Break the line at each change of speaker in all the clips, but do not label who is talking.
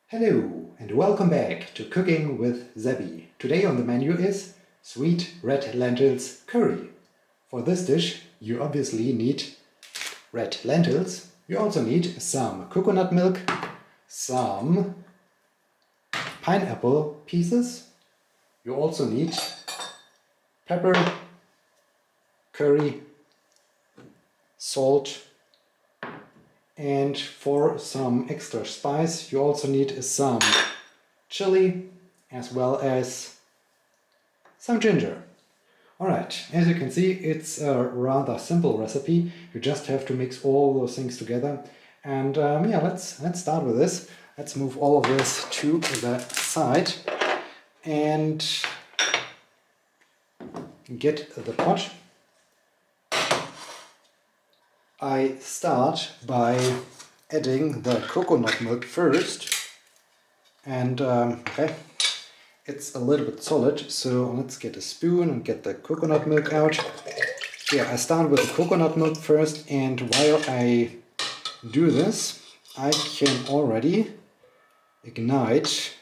Hello and welcome back to Cooking with Sebbi. Today on the menu is sweet red lentils curry. For this dish you obviously need red lentils. You also need some coconut milk, some pineapple pieces. You also need pepper, curry, salt, and for some extra spice you also need some chili as well as some ginger. Alright, as you can see, it's a rather simple recipe. You just have to mix all those things together. And yeah, let's start with this. Let's move all of this to the side and get the pot. I start by adding the coconut milk first, and okay, it's a little bit solid, so let's get a spoon and get the coconut milk out. Yeah, I start with the coconut milk first, and while I do this, I can already ignite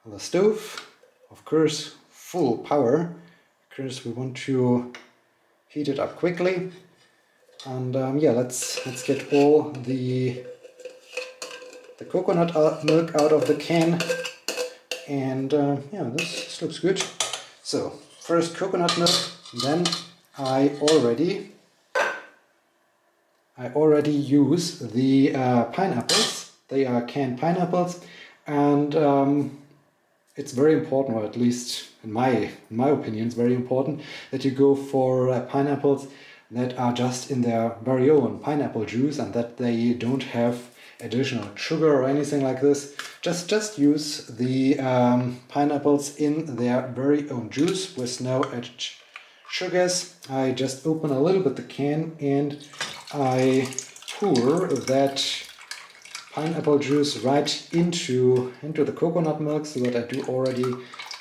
the stove, of course full power, because we want to heat it up quickly. And yeah, let's get all the coconut milk out of the can, and yeah, this looks good. So first coconut milk, then I already use the pineapples. They are canned pineapples, and it's very important, or at least in my opinion, it's very important that you go for pineapples that are just in their very own pineapple juice and that they don't have additional sugar or anything like this. Just use the pineapples in their very own juice with no added sugars. I just open a little bit the can and I pour that pineapple juice right into the coconut milk, so that I do already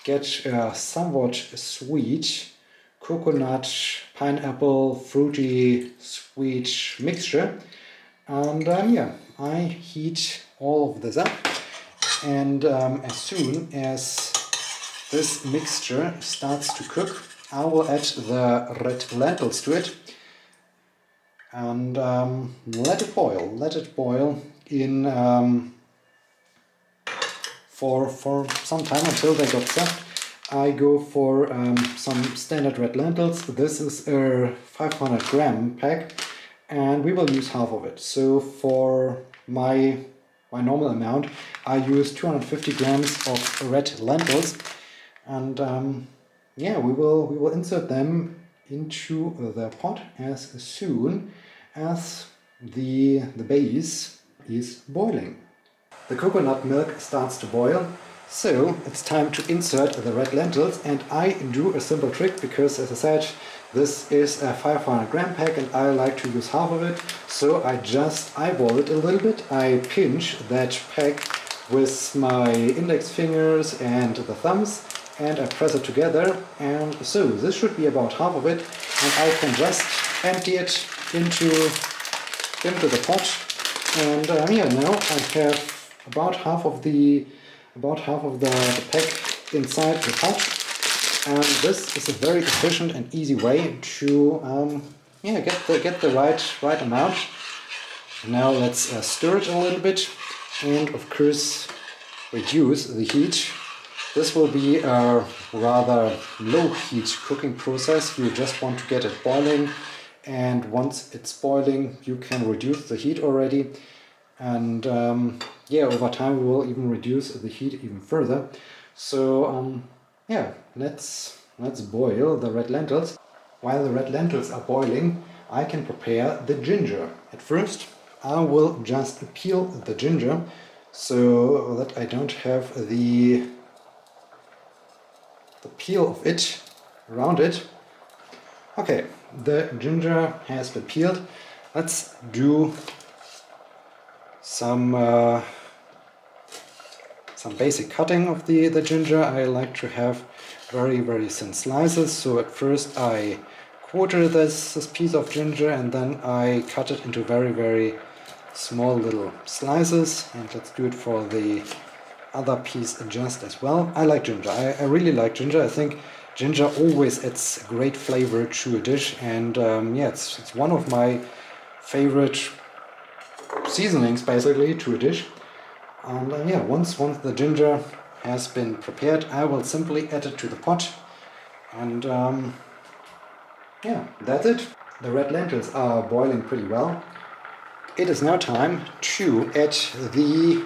get a somewhat sweet coconut, pineapple, fruity, sweet mixture. And yeah, I heat all of this up, and as soon as this mixture starts to cook, I will add the red lentils to it and let it boil in for some time until they got soft. I go for some standard red lentils. This is a 500 gram pack, and we will use half of it. So for my normal amount, I use 250 grams of red lentils, and yeah, we will insert them into the pot as soon as the base is boiling. The coconut milk starts to boil. So it's time to insert the red lentils, and I do a simple trick because, as I said, this is a 500 gram pack and I like to use half of it. So I just eyeball it a little bit. I pinch that pack with my index fingers and the thumbs, and I press it together, and so this should be about half of it, and I can just empty it into the pot. And yeah, now I have about half of the pack inside the pot, and this is a very efficient and easy way to yeah, get the right amount. Now let's stir it a little bit, and of course reduce the heat. This will be a rather low heat cooking process. You just want to get it boiling, and once it's boiling you can reduce the heat already. And yeah, over time we will even reduce the heat even further. So yeah, let's boil the red lentils. While the red lentils are boiling, I can prepare the ginger. At first I will just peel the ginger so that I don't have the peel of it around it. Okay, the ginger has been peeled. Let's do some basic cutting of the ginger. I like to have very thin slices, so at first I quarter this piece of ginger and then I cut it into very small little slices, and let's do it for the other piece just as well. I like ginger. I really like ginger. I think ginger always adds great flavor to a dish, and yeah, it's one of my favorite seasonings basically to a dish. And yeah, once the ginger has been prepared, I will simply add it to the pot, and yeah, that's it. The red lentils are boiling pretty well. It is now time to add the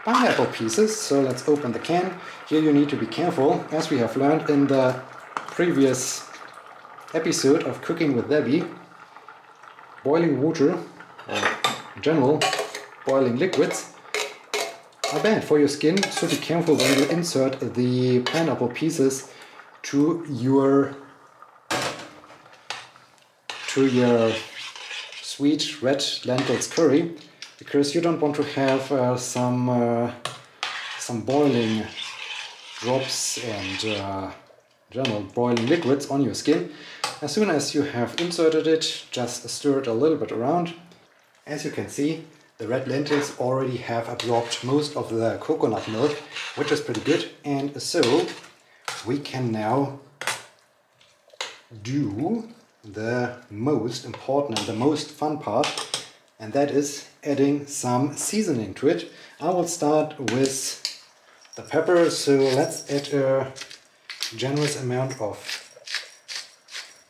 pineapple pieces, so let's open the can. Here you need to be careful, as we have learned in the previous episode of Cooking with Debbie. Boiling water, or in general, boiling liquids, are bad for your skin, so be careful when you insert the pineapple pieces to your sweet red lentils curry, because you don't want to have some boiling drops and general boiling liquids on your skin. As soon as you have inserted it, just stir it a little bit around. As you can see, the red lentils already have absorbed most of the coconut milk, which is pretty good, and so we can now do the most important and the most fun part, and that is adding some seasoning to it. I will start with the pepper, so let's add a generous amount of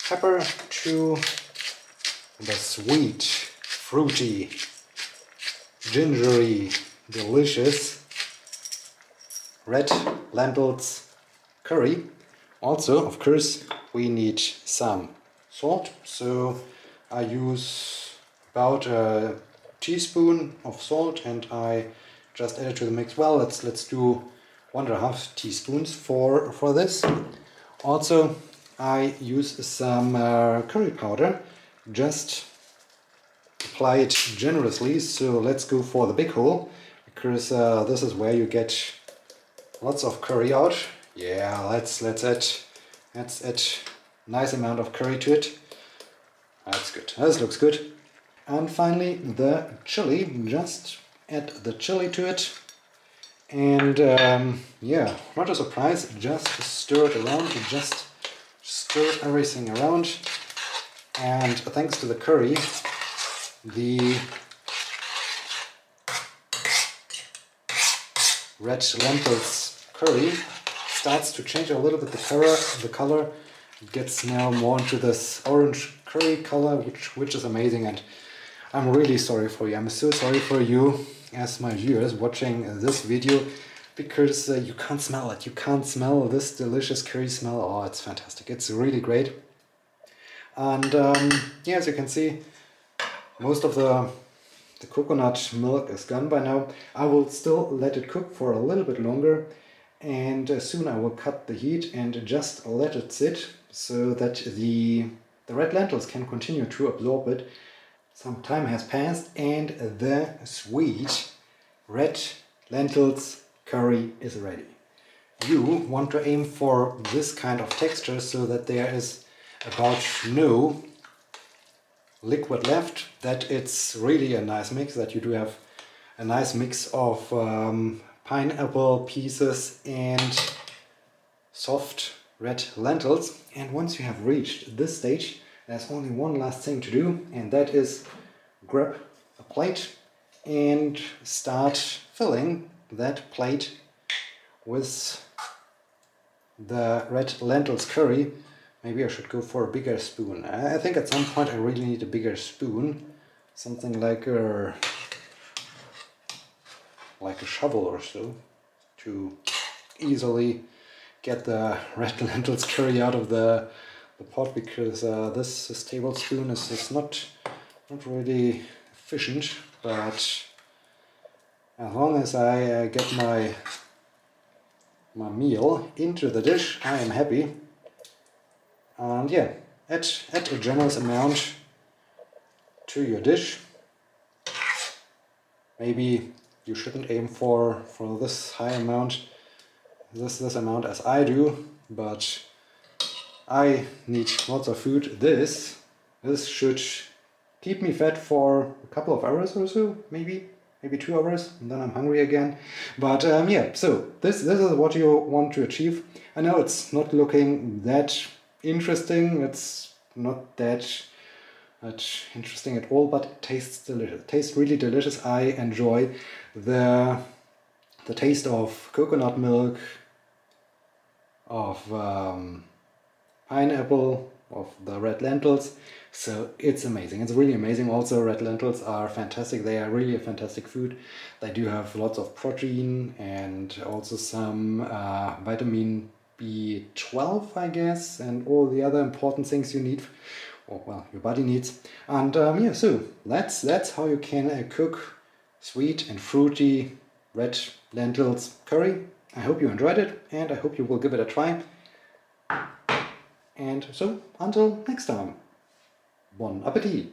pepper to the sweet, fruity, gingery, delicious red lentils curry. Also, of course, we need some salt, so I use about a teaspoon of salt, and I just add it to the mix. Well, let's do 1.5 teaspoons for this. Also, I use some curry powder, just apply it generously, so let's go for the big hole, because this is where you get lots of curry out. Yeah, let's add nice amount of curry to it. That's good, this looks good. And finally the chili, just add the chili to it, and yeah, not a surprise, just stir it around, just stir everything around. And thanks to the curry, the red lentils curry starts to change a little bit the color. It gets now more into this orange curry color, which is amazing, and I'm really sorry for you. I'm so sorry for you as my viewers watching this video, because you can't smell it. You can't smell this delicious curry smell. Oh, it's fantastic. It's really great. And yeah, as you can see, most of the coconut milk is gone by now. I will still let it cook for a little bit longer, and soon I will cut the heat and just let it sit so that the red lentils can continue to absorb it. Some time has passed and the sweet red lentils curry is ready. You want to aim for this kind of texture so that there is about no liquid left, that it's really a nice mix, that you do have a nice mix of pineapple pieces and soft red lentils. And once you have reached this stage, there's only one last thing to do, and that is grab a plate and start filling that plate with the red lentils curry. Maybe I should go for a bigger spoon. I think at some point I really need a bigger spoon, something like a shovel or so, to easily get the red lentils curry out of the pot, because this tablespoon is not really efficient. But as long as I get my meal into the dish, I am happy. And yeah, add a generous amount to your dish. Maybe you shouldn't aim for this high amount, this amount as I do, but I need lots of food. This should keep me fed for a couple of hours or so, maybe 2 hours, and then I'm hungry again. But yeah, so this is what you want to achieve. I know it's not looking that interesting, it's not that interesting at all, but it tastes delicious. It tastes really delicious. I enjoy the taste of coconut milk, of pineapple, of the red lentils. So it's amazing. It's really amazing. Also, red lentils are fantastic. They are really a fantastic food. They do have lots of protein and also some vitamin B12, I guess, and all the other important things you need, or well, your body needs. And yeah, so that's how you can cook sweet and fruity red lentils curry. I hope you enjoyed it, and I hope you will give it a try. And so, until next time, bon appetit!